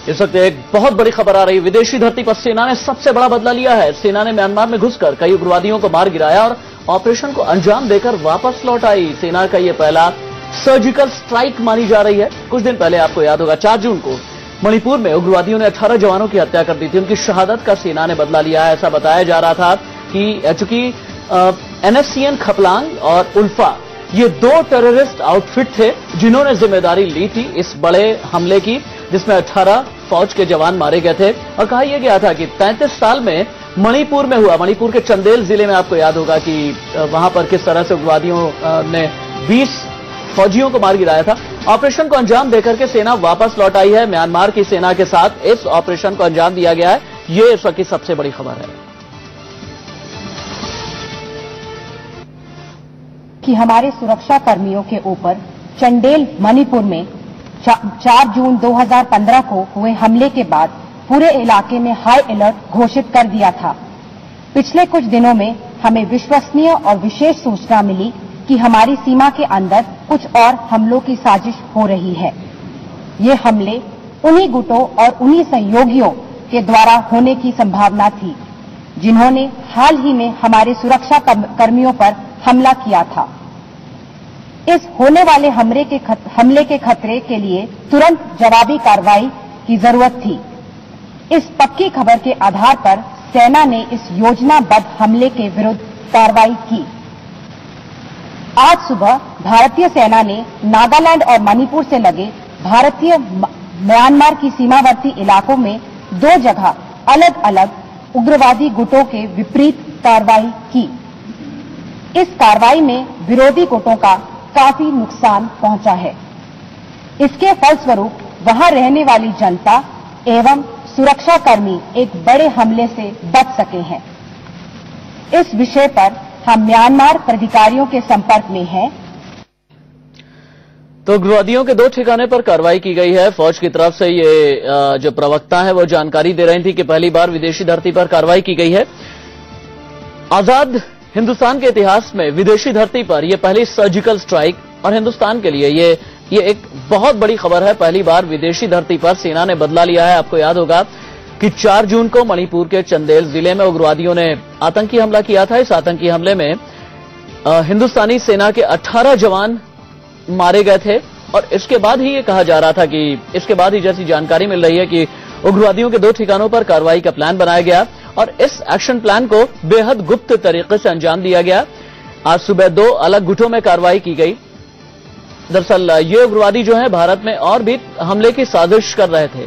इस वक्त एक बहुत बड़ी खबर आ रही है। विदेशी धरती पर सेना ने सबसे बड़ा बदला लिया है। सेना ने म्यांमार में घुसकर कई उग्रवादियों को मार गिराया और ऑपरेशन को अंजाम देकर वापस लौट आई। सेना का यह पहला सर्जिकल स्ट्राइक मानी जा रही है। कुछ दिन पहले आपको याद होगा 4 जून को मणिपुर में उग्रवादियों ने 18 जवानों की हत्या कर दी थी। उनकी शहादत का सेना ने बदला लिया है। ऐसा बताया जा रहा था कि चूंकि NFCN खपलांग और उल्फा ये 2 टेररिस्ट आउटफिट थे जिन्होंने जिम्मेदारी ली थी इस बड़े हमले की, जिसमें 18 फौज के जवान मारे गए थे। और कहा यह गया था कि 35 साल में मणिपुर में हुआ, मणिपुर के चंदेल जिले में आपको याद होगा कि वहां पर किस तरह से उग्रवादियों ने 20 फौजियों को मार गिराया था। ऑपरेशन को अंजाम देकर के सेना वापस लौट आई है। म्यांमार की सेना के साथ इस ऑपरेशन को अंजाम दिया गया है। ये इस वक्त की सबसे बड़ी खबर है कि हमारे सुरक्षा कर्मियों के ऊपर चंदेल मणिपुर में 4 जून 2015 को हुए हमले के बाद पूरे इलाके में हाई अलर्ट घोषित कर दिया था। पिछले कुछ दिनों में हमें विश्वसनीय और विशेष सूचना मिली कि हमारी सीमा के अंदर कुछ और हमलों की साजिश हो रही है। ये हमले उन्हीं गुटों और उन्हीं सहयोगियों के द्वारा होने की संभावना थी जिन्होंने हाल ही में हमारे सुरक्षा कर्मियों पर हमला किया था। इस होने वाले हमले के खतरे के लिए तुरंत जवाबी कार्रवाई की जरूरत थी। इस पक्की खबर के आधार पर सेना ने इस योजनाबद्ध हमले के विरुद्ध कार्रवाई की। आज सुबह भारतीय सेना ने नागालैंड और मणिपुर से लगे भारतीय म्यांमार की सीमावर्ती इलाकों में 2 जगह अलग अलग उग्रवादी गुटों के विपरीत कार्रवाई की। इस कार्रवाई में विरोधी गुटों का काफी नुकसान पहुंचा है। इसके फलस्वरूप वहां रहने वाली जनता एवं सुरक्षाकर्मी एक बड़े हमले से बच सके हैं। इस विषय पर हम म्यांमार प्राधिकारियों के संपर्क में हैं। तो उग्रवादियों के 2 ठिकाने पर कार्रवाई की गई है। फौज की तरफ से ये जो प्रवक्ता है वो जानकारी दे रही थी कि पहली बार विदेशी धरती पर कार्रवाई की गई है। आजाद हिंदुस्तान के इतिहास में विदेशी धरती पर यह पहली सर्जिकल स्ट्राइक और हिंदुस्तान के लिए ये एक बहुत बड़ी खबर है। पहली बार विदेशी धरती पर सेना ने बदला लिया है। आपको याद होगा कि 4 जून को मणिपुर के चंदेल जिले में उग्रवादियों ने आतंकी हमला किया था। इस आतंकी हमले में हिंदुस्तानी सेना के 18 जवान मारे गए थे और इसके बाद ही ये कहा जा रहा था कि इसके बाद ही जैसी जानकारी मिल रही है कि उग्रवादियों के 2 ठिकानों पर कार्रवाई का प्लान बनाया गया और इस एक्शन प्लान को बेहद गुप्त तरीके से अंजाम दिया गया। आज सुबह 2 अलग गुटों में कार्रवाई की गई। दरअसल ये उग्रवादी जो है भारत में और भी हमले की साजिश कर रहे थे।